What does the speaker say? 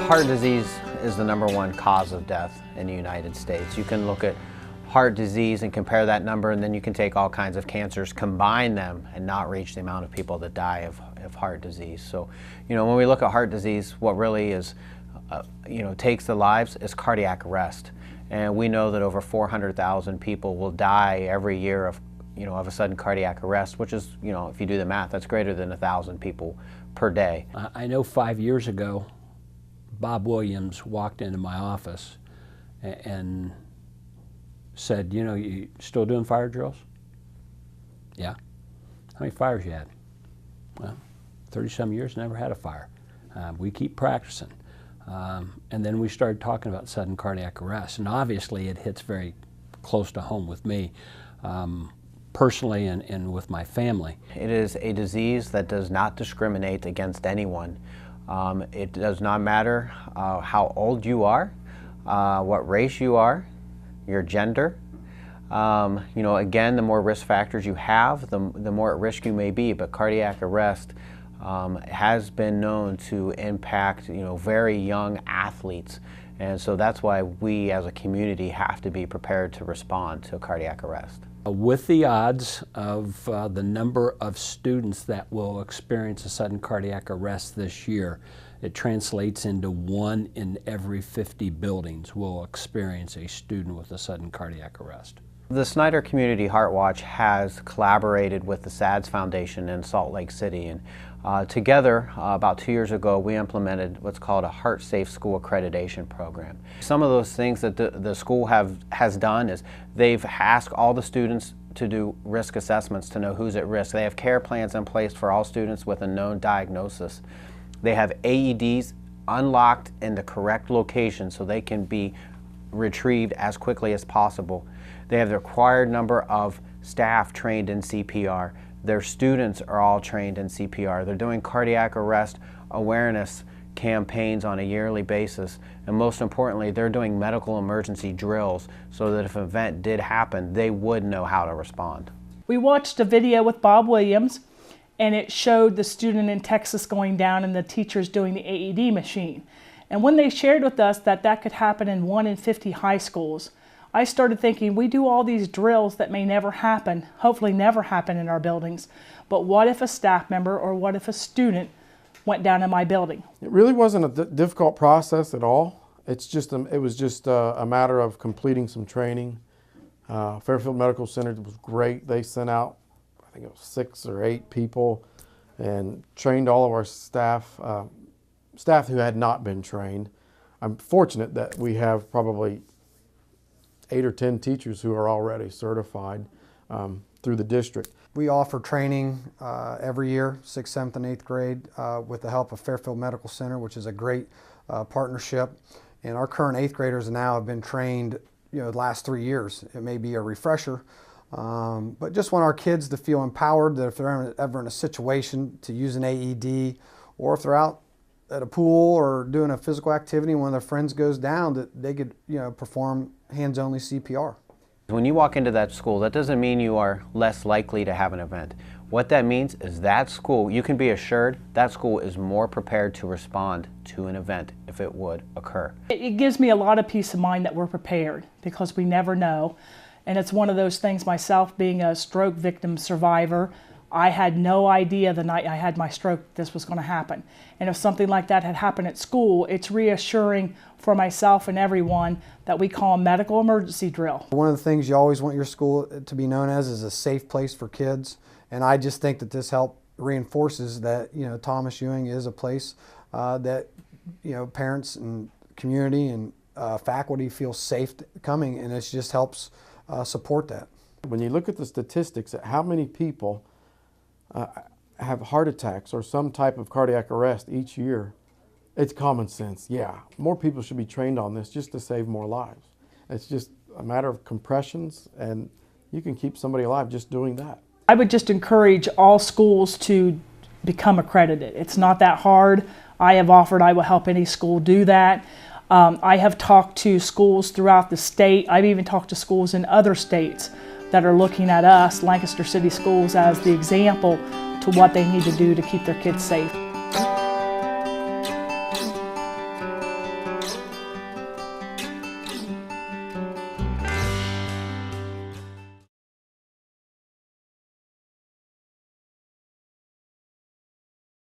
Heart disease is the #1 cause of death in the United States. You can look at heart disease and compare that number, and then you can take all kinds of cancers, combine them, and not reach the amount of people that die of heart disease. So, when we look at heart disease, what really is, takes the lives is cardiac arrest. And we know that over 400,000 people will die every year of a sudden cardiac arrest, which is, if you do the math, that's greater than 1,000 people per day. I know 5 years ago, Bob Williams walked into my office and said, you still doing fire drills? Yeah. How many fires you had? Well, 30-some years, never had a fire. We keep practicing. And then we started talking about sudden cardiac arrest, and obviously it hits very close to home with me, personally and with my family. It is a disease that does not discriminate against anyone. It does not matter how old you are, what race you are, your gender. Again, the more risk factors you have, the more at risk you may be, but cardiac arrest has been known to impact very young athletes, and so that's why we as a community have to be prepared to respond to cardiac arrest. With the odds of the number of students that will experience a sudden cardiac arrest this year, it translates into 1 in every 50 buildings will experience a student with a sudden cardiac arrest. The Snider Community Heart Watch has collaborated with the SADS Foundation in Salt Lake City, and together about 2 years ago we implemented what's called a Heart Safe School Accreditation program. Some of those things that the school has done is they've asked all the students to do risk assessments to know who's at risk. They have care plans in place for all students with a known diagnosis. They have AEDs unlocked in the correct location so they can be retrieved as quickly as possible. They have the required number of staff trained in CPR. Their students are all trained in CPR. They're doing cardiac arrest awareness campaigns on a yearly basis. And most importantly, they're doing medical emergency drills so that if an event did happen, they would know how to respond. We watched a video with Bob Williams, and it showed the student in Texas going down and the teachers doing the AED machine. And when they shared with us that could happen in 1 in 50 high schools, I started thinking, we do all these drills that may never happen, hopefully never happen in our buildings, but what if a staff member or what if a student went down in my building? It really wasn't a difficult process at all. It was just a matter of completing some training. Fairfield Medical Center was great. They sent out, I think it was 6 or 8 people, and trained all of our staff who had not been trained. I'm fortunate that we have probably 8 or 10 teachers who are already certified through the district. We offer training every year, 6th, 7th, and 8th grade with the help of Fairfield Medical Center, which is a great partnership. And our current 8th graders now have been trained the last 3 years. It may be a refresher, but just want our kids to feel empowered that if they're ever in a situation to use an AED, or if they're out at a pool or doing a physical activity and one of their friends goes down, that they could perform hands-only CPR. When you walk into that school, that doesn't mean you are less likely to have an event. What that means is that school, you can be assured, that school is more prepared to respond to an event if it would occur. It gives me a lot of peace of mind that we're prepared, because we never know. And it's one of those things, myself being a stroke victim survivor, I had no idea the night I had my stroke this was going to happen. And if something like that had happened at school, it's reassuring for myself and everyone that we call a medical emergency drill. One of the things you always want your school to be known as is a safe place for kids. And I just think that this reinforces that Thomas Ewing is a place that parents and community and faculty feel safe coming, and it just helps support that. When you look at the statistics at how many people have heart attacks or some type of cardiac arrest each year, it's common sense. Yeah, more people should be trained on this just to save more lives. It's just a matter of compressions, and you can keep somebody alive just doing that. I would just encourage all schools to become accredited. It's not that hard. I have offered I will help any school do that. I have talked to schools throughout the state. I've even talked to schools in other states that are looking at us, Lancaster City Schools, as the example to what they need to do to keep their kids safe.